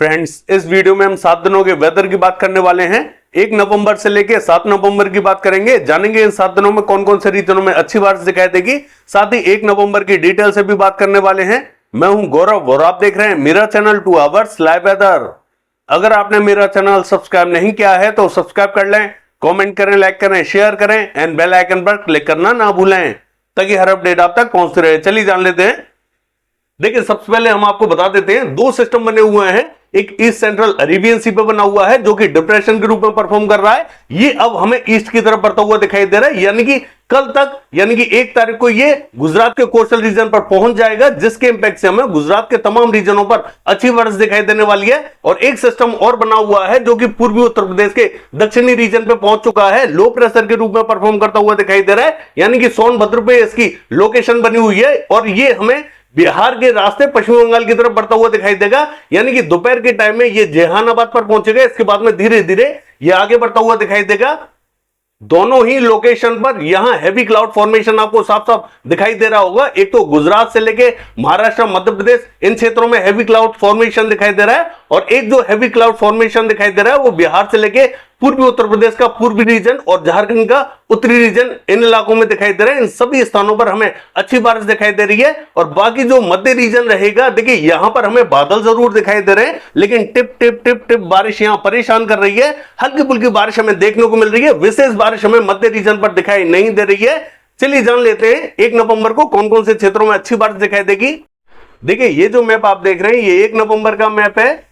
Friends, इस video में हम 7 दिनों के वेदर की बात करने वाले हैं। 1 नवंबर से लेके 7 नवंबर की बात करेंगे। जानेंगे इन 7 दिनों में कौन कौन से रीजनों में अच्छी बारिश दिखाई देगी। साथ ही 1 नवंबर की डिटेल से भी बात करने वाले हैं। मैं हूं गौरव और आप देख रहे हैं मेरा चैनल 2 आवर्स लाइव वेदर। अगर आपने मेरा चैनल सब्सक्राइब नहीं किया है तो सब्सक्राइब कर लें, कॉमेंट करें, लाइक करें, शेयर करें एंड बेल आइकन पर क्लिक करना ना भूलें ताकि हर अपडेट आप तक पहुंचते रहे। चलिए जान लेते हैं। देखिए, सबसे पहले हम आपको बता देते हैं, 2 सिस्टम बने हुए हैं। एक ईस्ट सेंट्रल अरेबियन सी पे बना हुआ है जो कि डिप्रेशन के रूप में परफॉर्म कर रहा है। ये अब हमें ईस्ट की तरफ बढ़ता हुआ दिखाई दे रहा है, यानी कि कल तक, यानी कि 1 तारीख को ये गुजरात के कोस्टल रीजन पर पहुंच जाएगा, जिसके इंपैक्ट से हमें गुजरात के तमाम रीजनों पर अच्छी बारिश दिखाई देने वाली है। और एक सिस्टम और बना हुआ है जो कि पूर्वी उत्तर प्रदेश के दक्षिणी रीजन पे पहुंच चुका है, लो प्रेशर के रूप में परफॉर्म करता हुआ दिखाई दे रहा है, यानी कि सोनभद्र पे इसकी लोकेशन बनी हुई है और ये हमें बिहार के रास्ते पश्चिम बंगाल की तरफ बढ़ता हुआ दिखाई देगा। यानी कि दोपहर के टाइम में ये जहानाबाद पर पहुंचेगा, इसके बाद में धीरे धीरे ये आगे बढ़ता हुआ दिखाई देगा। दोनों ही लोकेशन पर यहां हैवी क्लाउड फॉर्मेशन आपको साफ साफ दिखाई दे रहा होगा। एक तो गुजरात से लेके महाराष्ट्र, मध्य प्रदेश, इन क्षेत्रों में हैवी क्लाउड फॉर्मेशन दिखाई दे रहा है, और एक जो हैवी क्लाउड फॉर्मेशन दिखाई दे रहा है वो बिहार से लेके पूर्वी उत्तर प्रदेश का पूर्वी रीजन और झारखंड का उत्तरी रीजन, इन इलाकों में दिखाई दे रहा है। इन सभी स्थानों पर हमें अच्छी बारिश दिखाई दे रही है। और बाकी जो मध्य रीजन रहेगा, देखिए यहां पर हमें बादल जरूर दिखाई दे रहे हैं, लेकिन टिप टिप टिप टिप बारिश यहां परेशान कर रही है। हल्की फुल्की बारिश हमें देखने को मिल रही है, विशेष बारिश हमें मध्य रीजन पर दिखाई नहीं दे रही है। चलिए जान लेते हैं 1 नवंबर को कौन कौन से क्षेत्रों में अच्छी बारिश दिखाई देगी। देखिए, ये जो मैप आप देख रहे हैं ये 1 नवंबर का मैप है।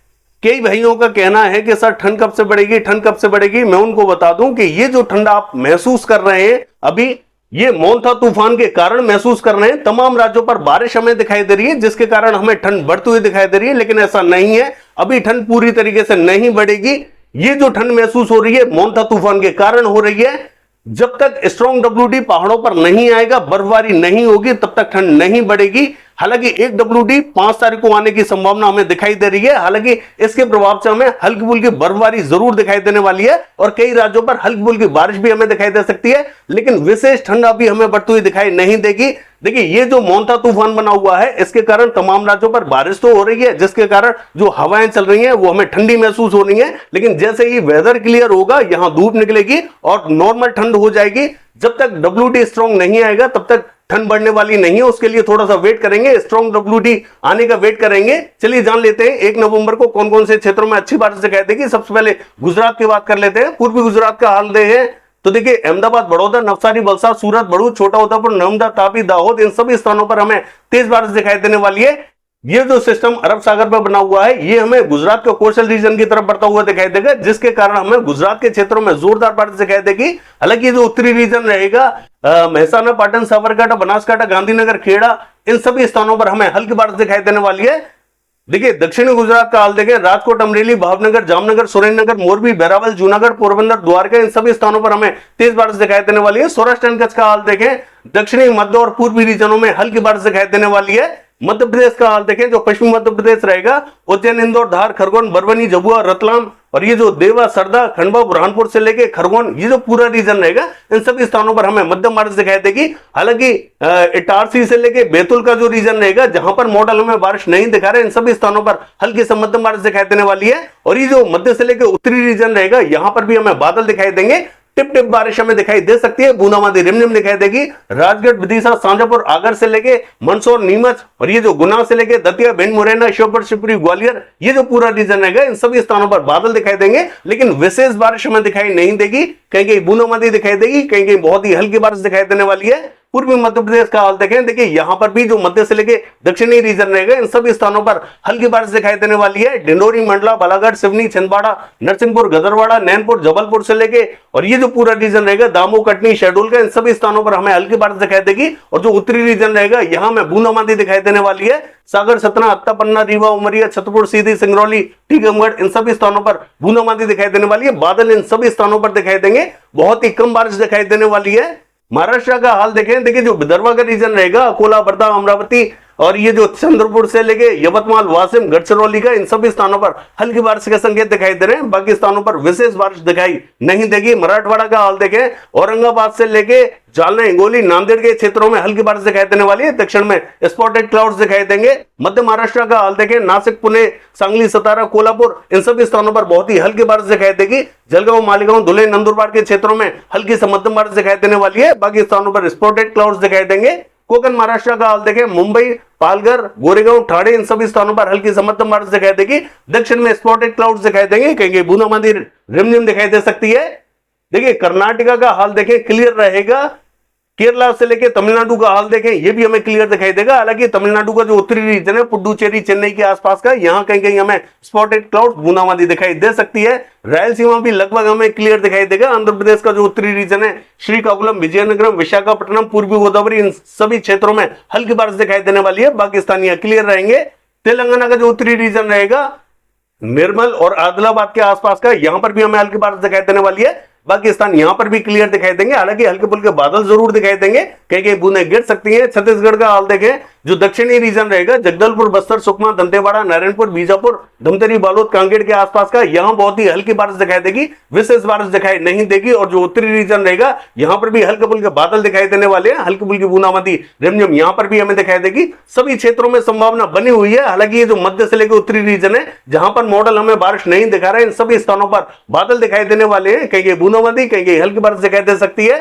कई भाइयों का कहना है कि सर ठंड कब से बढ़ेगी, ठंड कब से बढ़ेगी। मैं उनको बता दूं कि ये जो ठंड आप महसूस कर रहे हैं अभी, ये मोन्था तूफान के कारण महसूस कर रहे हैं। तमाम राज्यों पर बारिश हमें दिखाई दे रही है, जिसके कारण हमें ठंड बढ़ती हुई दिखाई दे रही है, लेकिन ऐसा नहीं है। अभी ठंड पूरी तरीके से नहीं बढ़ेगी। ये जो ठंड महसूस हो रही है मोन्था तूफान के कारण हो रही है। जब तक स्ट्रॉन्ग WD पहाड़ों पर नहीं आएगा, बर्फबारी नहीं होगी, तब तक ठंड नहीं बढ़ेगी। हालांकि एक WD 5 तारीख को आने की संभावना हमें दिखाई दे रही है। हालांकि इसके प्रभाव से हमें हल्की फुल्की बर्फबारी जरूर दिखाई देने वाली है और कई राज्यों पर हल्की फुल्की बारिश भी हमें दिखाई दे सकती है, लेकिन विशेष ठंड अभी हमें बढ़ती हुई दिखाई नहीं देगी। देखिए, ये जो मोन्था तूफान बना हुआ है इसके कारण तमाम राज्यों पर बारिश तो हो रही है, जिसके कारण जो हवाएं चल रही हैं वो हमें ठंडी महसूस हो रही है। लेकिन जैसे ही वेदर क्लियर होगा, यहां धूप निकलेगी और नॉर्मल ठंड हो जाएगी। जब तक WD स्ट्रॉन्ग नहीं आएगा तब तक ठंड बढ़ने वाली नहीं है, उसके लिए थोड़ा सा वेट करेंगे, स्ट्रॉन्ग WD आने का वेट करेंगे। चलिए जान लेते हैं 1 नवंबर को कौन कौन से क्षेत्रों में अच्छी बारिश दिखाई देगी। सबसे पहले गुजरात की बात कर लेते हैं। पूर्वी गुजरात का हाल देखें तो देखिए, अहमदाबाद, बड़ौदा, नवसारी, वलसाड, सूरत, भरूच, छोटा उदेपुर, नर्मदा, तापी, दाहोद, इन सभी स्थानों पर हमें तेज बारिश दिखाई देने वाली है। ये जो सिस्टम अरब सागर पर बना हुआ है ये हमें गुजरात के कोस्टल रीजन की तरफ बढ़ता हुआ दिखाई देगा, जिसके कारण हमें गुजरात के क्षेत्रों में जोरदार बारिश दिखाई देगी। हालांकि जो उत्तरी रीजन रहेगा, मेहसाना, पाटन, साबरकांठा, बनासकांठा, गांधीनगर, खेड़ा, इन सभी स्थानों पर हमें हल्की बारिश दिखाई देने वाली है। देखिए, दक्षिणी गुजरात का हाल देखें, राजकोट, अमरेली, भावनगर, जामनगर, सुरेंद्रनगर, मोरबी, वेरावल, जूनागढ़, पोरबंदर, द्वारका, इन सभी स्थानों पर हमें तेज बारिश दिखाई देने वाली है। सौराष्ट्र एंड कच्छ का हाल देखें, दक्षिणी, मध्य और पूर्वी रीजनों में हल्की बारिश दिखाई देने वाली है। मध्य प्रदेश का हाल देखें, जो पश्चिमी मध्य प्रदेश रहेगा, उज्जैन, इंदौर, धार, खरगोन, बरवनी, झाबुआ, रतलाम, और ये जो देवा, सरदा, खंडवा, बुरहानपुर से लेके खरगोन, ये जो पूरा रीजन रहेगा, इन सभी स्थानों पर हमें मध्यम बारिश दिखाई देगी। हालांकि इटारसी से लेके बैतूल का जो रीजन रहेगा, जहां पर मॉडल हमें बारिश नहीं दिखा रहे, इन सभी स्थानों पर हल्की से मध्यम बारिश दिखाई देने वाली है। और ये जो मध्य से लेके उत्तरी रीजन रहेगा, यहां पर भी हमें बादल दिखाई देंगे, टिप टिप बारिश हमें दिखाई दे सकती है, बूंदाबांदी रिमझिम दिखाई देगी। राजगढ़, विदिशा, शाजापुर, आगर से लेके मंदसौर, नीमच, और ये जो गुना से लेके दतिया, भिंड, मुरैना, श्योपुर, शिवपुरी, ग्वालियर, ये जो पूरा रीजन रहेगा, इन सभी स्थानों पर बादल दिखाई देंगे, लेकिन विशेष बारिश हमें दिखाई नहीं देगी। कहीं कहीं बूंदाबांदी दिखाई देगी, कहीं कहीं बहुत ही हल्की बारिश दिखाई देने वाली है। पूर्वी मध्य प्रदेश का हाल देखें, देखिए यहां पर भी जो मध्य से लेके दक्षिणी रीजन रहेगा, इन सभी स्थानों पर हल्की बारिश दिखाई देने वाली है। डिंडोरी, मंडला, बालाघाट, सिवनी, छिंदवाड़ा, नरसिंहपुर, गदरवाड़ा, नैनपुर, जबलपुर से लेके, और ये जो पूरा रीजन रहेगा, दामोह, कटनी, शहडोल का, इन सभी स्थानों पर हमें हल्की बारिश दिखाई देगी। और जो उत्तरी रीजन रहेगा, यहां में बूंदाबांदी दिखाई देने वाली है। सागर, सतना, अत्ता, पन्ना, रीवा, उमरिया, छतरपुर, सीधी, सिंगरौली, टीकमगढ़, इन सभी स्थानों पर बूंदाबांदी दिखाई देने वाली है। बादल इन सभी स्थानों पर दिखाई देंगे, बहुत ही कम बारिश दिखाई देने वाली है। महाराष्ट्र का हाल देखें, देखिए जो विदर्भ का रीजन रहेगा, अकोला, वर्धा, अमरावती और ये जो चंद्रपुर से लेके यवतमाल, वासिम, गढ़चिरौली का, इन सभी स्थानों पर हल्की बारिश के संकेत दिखाई दे रहे हैं। बाकी स्थानों पर विशेष बारिश दिखाई नहीं देगी। मराठवाड़ा का हाल देखें, औरंगाबाद से लेके जालना, हिंगोली, नांदेड़ के क्षेत्रों में हल्की बारिश दिखाई देने वाली है। दक्षिण में स्पॉटेड क्लाउड्स दिखाई देंगे। मध्य महाराष्ट्र का हाल देखें, नासिक, पुणे, सांगली, सतारा, कोल्हापुर, इन सभी स्थानों पर बहुत ही हल्की बारिश दिखाई देगी। जलगांव, मालेगांव, धुले, नंदुरबार के क्षेत्रों में हल्की से मध्यम बारिश दिखाई देने वाली है। बाकी स्थानों पर स्पॉटेड क्लाउड्स दिखाई देंगे। कोकण महाराष्ट्र का हाल देखें, मुंबई, पालघर, गोरेगांव, ठाणे, इन सभी स्थानों पर हल्की से मध्यम बारिश दिखाई देगी। दक्षिण में स्पॉटेड क्लाउड्स दिखाई देंगे, कहीं बूंदाबांदी, रिमझिम दिखाई दे सकती है। देखिए कर्नाटका का हाल देखें, क्लियर रहेगा। केरला से लेके तमिलनाडु का हाल देखें, ये भी हमें क्लियर दिखाई देगा। हालांकि तमिलनाडु का जो उत्तरी रीजन है, पुडुचेरी, चेन्नई के आसपास का, यहां कहीं कहीं हमें स्पॉटेड क्लाउड, बूंदाबांदी दिखाई दे सकती है। रायलसीमा भी लगभग हमें क्लियर दिखाई देगा। आंध्र प्रदेश का जो उत्तरी रीजन है, श्रीकाकुलम, विजयनगरम, विशाखापट्टनम, पूर्वी गोदावरी, इन सभी क्षेत्रों में हल्की बारिश दिखाई देने वाली है। बाकी स्थान यहां क्लियर रहेंगे। तेलंगाना का जो उत्तरी रीजन रहेगा, निर्मल और आदिलाबाद के आसपास का, यहां पर भी हमें हल्की बारिश दिखाई देने वाली है। बाकी स्थान यहां पर भी क्लियर दिखाई देंगे। हालांकि हल्के फुल्के बादल जरूर दिखाई देंगे, कहीं कहीं बूंदें गिर सकती हैं। छत्तीसगढ़ का हाल देखें, जो दक्षिणी रीजन रहेगा, जगदलपुर, बस्तर, सुकमा, दंतेवाड़ा, नारायणपुर, बीजापुर, धमतरी, बालोद, कांकेर के आसपास का, यहां बहुत ही हल्की बारिश दिखाई देगी, विशेष बारिश दिखाई नहीं देगी। और जो उत्तरी रीजन रहेगा, यहां पर भी हल्के फुल्के बादल दिखाई देने वाले हैं। हल्की फुल्की बूंदाबांदी, रिमझिम यहां पर भी हमें दिखाई देगी। सभी क्षेत्रों में संभावना बनी हुई है। हालांकि ये जो मध्य से लेकर उत्तरी रीजन है, जहां पर मॉडल हमें बारिश नहीं दिखा रहा है, इन सभी स्थानों पर बादल दिखाई देने वाले हैं। कहीं बूंदाबांदी, कहीं हल्की बारिश दिखाई दे सकती है।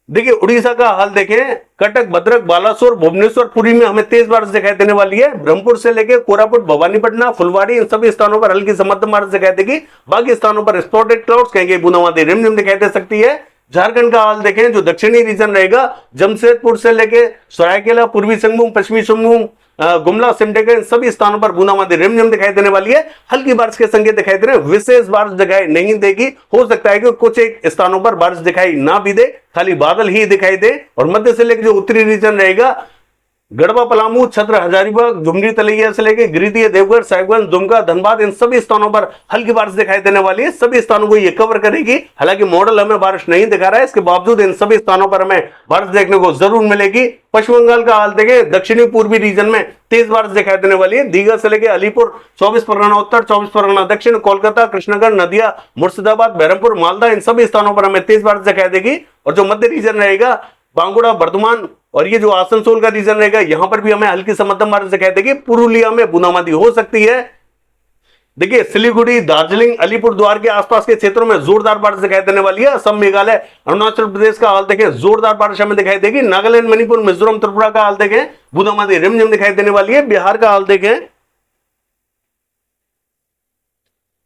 देखिए उड़ीसा का हाल देखें, कटक, भद्रक, बालासोर, भुवनेश्वर, पुरी में हमें तेज बारिश दिखाई देने वाली है। ब्रह्मपुर से लेकर कोरापुट, भवानीपटना, फुलवाड़ी, इन सभी स्थानों पर हल्की से मध्यम बारिश दिखाई देगी। बाकी स्थानों पर स्पॉटेड क्लाउड्स, कहीं बूंदाबांदी, रिमझिम दिखाई दे सकती है। झारखंड का हाल देखें, जो दक्षिणी रीजन रहेगा, जमशेदपुर से लेकर सरायकेला, पूर्वी सिंहभूम, पश्चिमी सिंहभूम, गुमला, सिमडेगा, इन सभी स्थानों पर बूंदाबांदी, रिमझिम दिखाई देने वाली है। हल्की बारिश के संकेत दिखाई दे रहे हैं। विशेष बारिश दिखाई नहीं देगी। हो सकता है कि कुछ एक स्थानों पर बारिश दिखाई ना भी दे, खाली बादल ही दिखाई दे। और मध्य से लेकर जो उत्तरी रीजन रहेगा, गढ़वा, पलामू, छत्र, हजारीबाग, झुमरी, तलैया से लेकर गिरिडीह, देवघर, साहिबगंज, दुमका, धनबाद, इन सभी स्थानों पर हल्की बारिश दिखाई देने वाली है। सभी स्थानों को ये कवर करेगी। हालांकि मॉडल हमें बारिश नहीं दिखा रहा है, इसके बावजूद इन सभी स्थानों पर हमें बारिश देखने को जरूर मिलेगी। पश्चिम बंगाल का हाल देखें, दक्षिणी पूर्वी रीजन में तेज बारिश दिखाई देने वाली है। दीघा से लेकर अलीपुर, 24 परगना उत्तर, 24 परगना दक्षिण, कोलकाता, कृष्णगढ़, नदिया, मुर्शिदाबाद, बहरमपुर, मालदा, इन सभी स्थानों पर हमें तेज बारिश दिखाई देगी। और जो मध्य रीजन रहेगा, बांकुड़ा, बर्धमान और ये जो आसनसोल का रीजन रहेगा, यहां पर भी हमें हल्की से मध्यम बारिश दिखाई देगी। पुरुलिया में बूंदाबांदी हो सकती है। देखिए सिलीगुड़ी, दार्जिलिंग, अलीपुरद्वार के आसपास के क्षेत्रों में जोरदार बारिश दिखाई देने वाली है। असम, मेघालय, अरुणाचल प्रदेश का हाल देखें, जोरदार बारिश हमें दिखाई देगी। नागालैंड, मणिपुर, मिजोरम, त्रिपुरा का हाल देखें, बूंदाबांदी, रिमझिम दिखाई देने वाली है। बिहार का हाल देखें,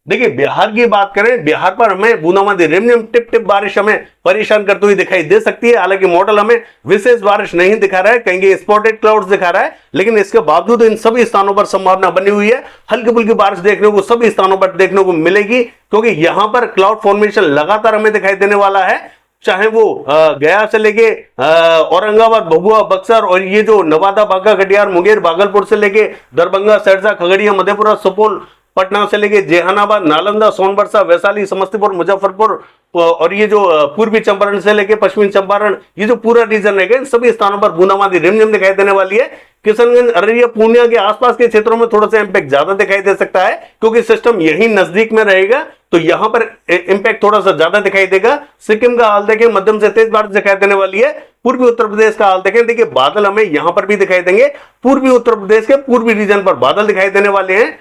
देखिए बिहार की बात करें, बिहार पर हमें बूंदाबांदी, रिमझिम, टिप टिप बारिश हमें परेशान करती हुई दिखाई दे सकती है। हालांकि मॉडल हमें विशेष बारिश नहीं दिखा रहा है, कहीं स्पॉटेड क्लाउड्स दिखा रहा है, लेकिन इसके बावजूद इन सभी स्थानों पर संभावना बनी हुई है। हल्की फुल्की बारिश देखने को सभी स्थानों पर देखने को मिलेगी, क्योंकि यहां पर क्लाउड फॉर्मेशन लगातार हमें दिखाई देने वाला है। चाहे वो गया से लेके औरंगाबाद, भभुआ, बक्सर और ये जो नवादा, बांका, कटिहार, मुंगेर, भागलपुर से लेके दरभंगा, सहरसा, खगड़िया, मधेपुरा, सुपौल, पटना से लेके जेहानाबाद, नालंदा, सोनबरसा, वैशाली, समस्तीपुर, मुजफ्फरपुर और ये जो पूर्वी चंपारण से लेके पश्चिमी चंपारण, ये जो पूरा रीजन रहेगा, इन सभी स्थानों पर बूंदाबांदी, रिमझिम दिखाई देने वाली है। किशनगंज, अररिया, पूर्णिया के आसपास के क्षेत्रों में थोड़ा सा इंपैक्ट ज्यादा दिखाई दे सकता है, क्योंकि सिस्टम यही नजदीक में रहेगा, तो यहां पर इंपैक्ट थोड़ा सा ज्यादा दिखाई देगा। सिक्किम का हाल देखें, मध्यम से तेज बारिश दिखाई देने वाली है। पूर्वी उत्तर प्रदेश का हाल देखें, देखिए बादल हमें यहां पर भी दिखाई देंगे। पूर्वी उत्तर प्रदेश के पूर्वी रीजन पर बादल दिखाई देने वाले हैं।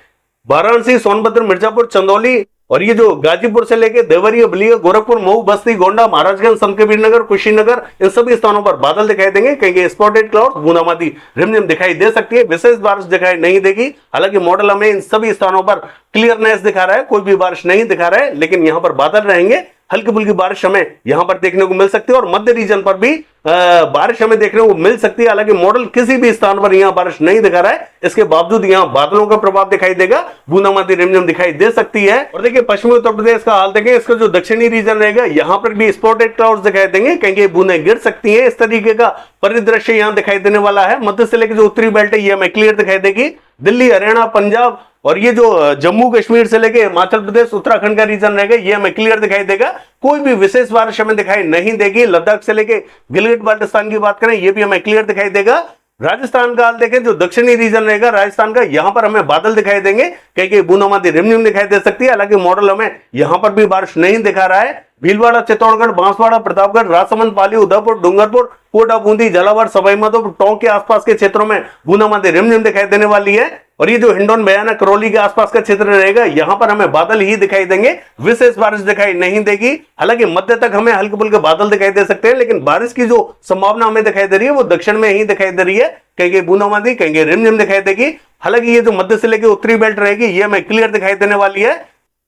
वाराणसी, सोनभद्र, मिर्जापुर, चंदौली और ये जो गाजीपुर से लेके देवरिया, बलिया, गोरखपुर, मऊ, बस्ती, गोंडा, महाराजगंज, संत कबीर नगर, कुशीनगर, इन सभी स्थानों पर बादल दिखाई देंगे। कहीं स्पॉटेड क्लाउड, बूंदाबांदी, रिमझिम दिखाई दे सकती है। विशेष बारिश दिखाई नहीं देगी। हालांकि मॉडल हमें इन सभी स्थानों पर क्लियरनेस दिखा रहा है, कोई भी बारिश नहीं दिखा रहा है, लेकिन यहां पर बादल रहेंगे। हल्की फुल्की बारिश हमें यहां पर देखने को मिल सकती है और मध्य रीजन पर भी बारिश हमें देखने को मिल सकती है। हालांकि मॉडल किसी भी स्थान पर यहां बारिश नहीं दिखा रहा है, इसके बावजूद यहां बादलों का प्रभाव दिखाई देगा, बूंदाबांदी, रिमझिम दिखाई दे सकती है। और देखिए पश्चिमी उत्तर प्रदेश का हाल देखें, इसका जो दक्षिणी रीजन रहेगा, यहां पर भी स्पॉटेड क्लाउड्स दिखाई देंगे, कहीं बूंदें गिर सकती है। इस तरीके का परिदृश्य यहां दिखाई देने वाला है। मध्य से लेकर जो उत्तरी बेल्ट है, ये हमें क्लियर दिखाई देगी। दिल्ली, हरियाणा, पंजाब और ये जो जम्मू कश्मीर से लेके हिमाचल प्रदेश, उत्तराखंड का रीजन रहेगा, ये हमें क्लियर दिखाई देगा। कोई भी विशेष बारिश हमें दिखाई नहीं देगी। लद्दाख से लेके गिलगित बाल्टिस्तान की बात करें, ये भी हमें क्लियर दिखाई देगा। राजस्थान का हाल देखें, जो दक्षिणी रीजन रहेगा राजस्थान का, यहां पर हमें बादल दिखाई देंगे, कहीं बूंदाबांदी रिमझिम दिखाई दे सकती है। हालांकि मॉडल हमें यहां पर भी बारिश नहीं दिखा रहा है। भीलवाड़ा, चित्तौड़गढ़, बांसवाड़ा, प्रतापगढ़, राजसमंद, पाली, उदयपुर, डूंगरपुर, कोटा, बूंदी, झालावाड़, सवाईमाधोपुर, टोंक के आसपास के क्षेत्रों में बूंदाबांदी रिमझिम दिखाई देने वाली है। और ये जो हिंडौन, बयाना, करौली के आसपास का क्षेत्र रहेगा, यहां पर हमें बादल ही दिखाई देंगे, विशेष बारिश दिखाई नहीं देगी। हालांकि मध्य तक हमें हल्के फुल्के बादल दिखाई दे सकते हैं, लेकिन बारिश की जो संभावना हमें दिखाई दे रही है वो दक्षिण में ही दिखाई दे रही है। कहीं बूंदाबांदी, कहीं रिमझिम दिखाई देगी। हालांकि ये जो मध्य से लेकर उत्तरी बेल्ट रहेगी, ये हमें क्लियर दिखाई देने वाली है।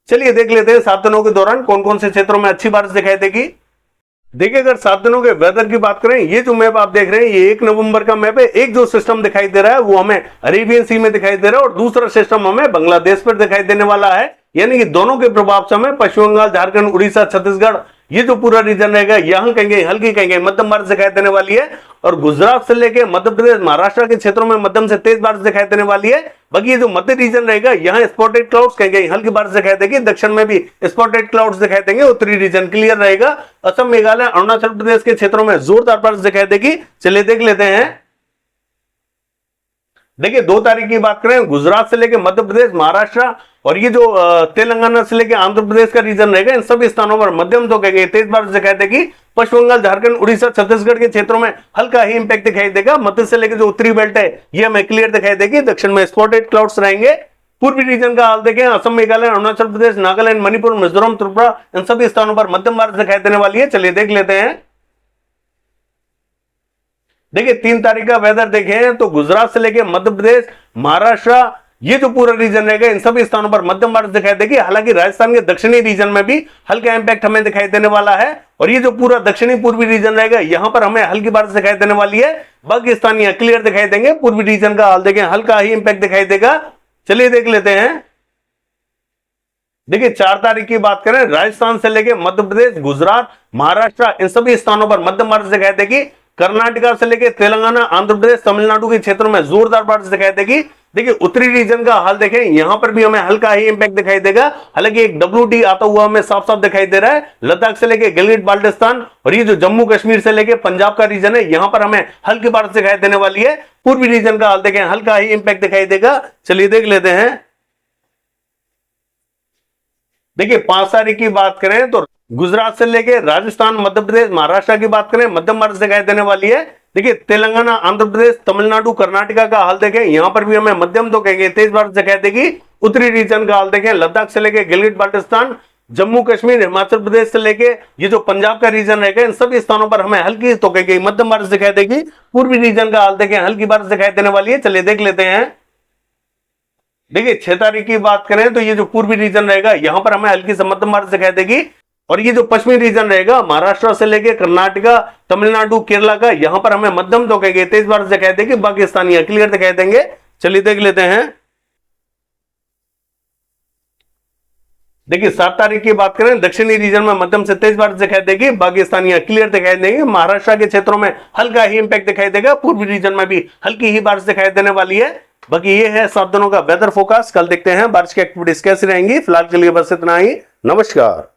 चलिए देख लेते हैं 7 दिनों के दौरान कौन कौन से क्षेत्रों में अच्छी बारिश दिखाई देगी। देखिए, अगर 7 दिनों के वेदर की बात करें, ये जो मैप आप देख रहे हैं, ये 1 नवंबर का मैप है। एक जो सिस्टम दिखाई दे रहा है वो हमें अरेबियन सी में दिखाई दे रहा है और दूसरा सिस्टम हमें बांग्लादेश पर दिखाई देने वाला है। यानी कि दोनों के प्रभाव से हमें पश्चिम बंगाल, झारखंड, उड़ीसा, छत्तीसगढ़, ये जो पूरा रीजन रहेगा, यहां कहेंगे हल्की, कहेंगे मध्यम बारिश दिखाई देने वाली है। और गुजरात से लेकर मध्य प्रदेश, महाराष्ट्र के क्षेत्रों में मध्यम से तेज बारिश दिखाई देने वाली है। बाकी ये जो मध्य रीजन रहेगा, यहाँ स्पॉटेड क्लाउड्स, कहेंगे हल्की बारिश दिखाई देगी। दक्षिण में भी स्पॉटेड क्लाउड्स दिखाई देंगे। उत्तरी रीजन क्लियर रहेगा। असम, मेघालय, अरुणाचल प्रदेश के क्षेत्रों में जोरदार बारिश दिखाई देगी। चलिए देख लेते हैं। देखिए, 2 तारीख की बात करें, गुजरात से लेकर मध्य प्रदेश, महाराष्ट्र और ये जो तेलंगाना से लेकर आंध्र प्रदेश का रीजन रहेगा, इन सभी स्थानों पर मध्यम तो कहेंगे तेज बारिश दिखाई देगी। पश्चिम बंगाल, झारखंड, उड़ीसा, छत्तीसगढ़ के क्षेत्रों में हल्का ही इंपैक्ट दिखाई देगा। मध्य से लेकर जो उत्तरी बेल्ट है, ये हमें क्लियर दिखाई देगी। दक्षिण में स्पॉटेड क्लाउड्स रहेंगे। पूर्वी रीजन का हाल देखें, असम, मेघालय, अरुणाचल प्रदेश, नागालैंड, मणिपुर, मिजोरम, त्रिपुरा, इन सभी स्थानों पर मध्यम बारिश दिखाई देने वाली है। चलिए देख लेते हैं। देखिए, 3 तारीख का वेदर देखें तो गुजरात से लेकर मध्य प्रदेश, महाराष्ट्र, ये जो पूरा रीजन रहेगा, इन सभी स्थानों पर मध्यम बारिश दिखाई देगी। हालांकि राजस्थान के दक्षिणी रीजन में भी हल्का इंपैक्ट हमें दिखाई देने वाला है। और ये जो पूरा दक्षिणी पूर्वी रीजन रहेगा, यहां पर हमें हल्की बारिश दिखाई देने वाली है। बाकी स्थान यहां क्लियर दिखाई देंगे। पूर्वी रीजन का हाल देखें, हल्का ही इंपैक्ट दिखाई देगा। चलिए देख लेते हैं। देखिए, 4 तारीख की बात करें, राजस्थान से लेकर मध्य प्रदेश, गुजरात, महाराष्ट्र, इन सभी स्थानों पर मध्यम बारिश दिखाई देगी। कर्नाटका से लेकर तेलंगाना, आंध्र प्रदेश, तमिलनाडु के क्षेत्रों में जोरदार बारिश दिखाई देगी। देखिए, उत्तरी रीजन का हाल देखें, यहां पर भी हमें हल्का ही इंपैक्ट दिखाई देगा। हालांकि एक WD आता हुआ हमें साफ साफ दिखाई दे रहा है। लद्दाख से लेकर गिलगित बाल्टिस्तान और ये जो जम्मू कश्मीर से लेकर पंजाब का रीजन है, यहां पर हमें हल्की बारिश दिखाई देने वाली है। पूर्वी रीजन का हाल देखें, हल्का ही इंपैक्ट दिखाई देगा। चलिए देख लेते हैं। देखिए, 5 तारीख की बात करें तो गुजरात से लेकर राजस्थान, मध्य प्रदेश, महाराष्ट्र की बात करें, मध्यम बारिश दिखाई देने वाली है। देखिए, तेलंगाना, आंध्र प्रदेश, तमिलनाडु, कर्नाटका का हाल देखें, यहां पर भी हमें मध्यम तो कहेंगे तेज बारिश दिखाई देगी। उत्तरी रीजन का हाल देखें, लद्दाख से लेकर गिलगित बाल्टिस्तान, जम्मू कश्मीर, हिमाचल प्रदेश से लेके ये जो पंजाब का रीजन रहेगा, इन सभी स्थानों पर हमें हल्की तो कहेंगे मध्यम बारिश दिखाई देगी। पूर्वी रीजन का हाल देखें, हल्की बारिश दिखाई देने वाली है। चलिए देख लेते हैं। देखिए, 6 तारीख की बात करें तो ये जो पूर्वी रीजन रहेगा, यहां पर हमें हल्की से मध्यम बारिश दिखाई देगी। और ये जो पश्चिमी रीजन रहेगा, महाराष्ट्र से लेकर कर्नाटका, तमिलनाडु, केरला का, यहां पर हमें मध्यम तो कहेंगे तेज बारिश दिखाई देगी। बाकी स्थान यहां क्लियर दिखाई देंगे। चलिए देख लेते हैं। देखिए, 7 तारीख की बात करें, दक्षिणी रीजन में मध्यम से तेज बारिश दिखाई देगी। बाकी स्थान यहां क्लियर दिखाई देंगे। महाराष्ट्र के क्षेत्रों में हल्का ही इंपैक्ट दिखाई देगा। पूर्वी रीजन में भी हल्की ही बारिश दिखाई देने वाली है। बाकी ये है 7 दिनों का वेदर फोरकास्ट। कल देखते हैं बारिश की एक्टिविटीज कैसी रहेंगी। फिलहाल के लिए बस इतना ही। नमस्कार।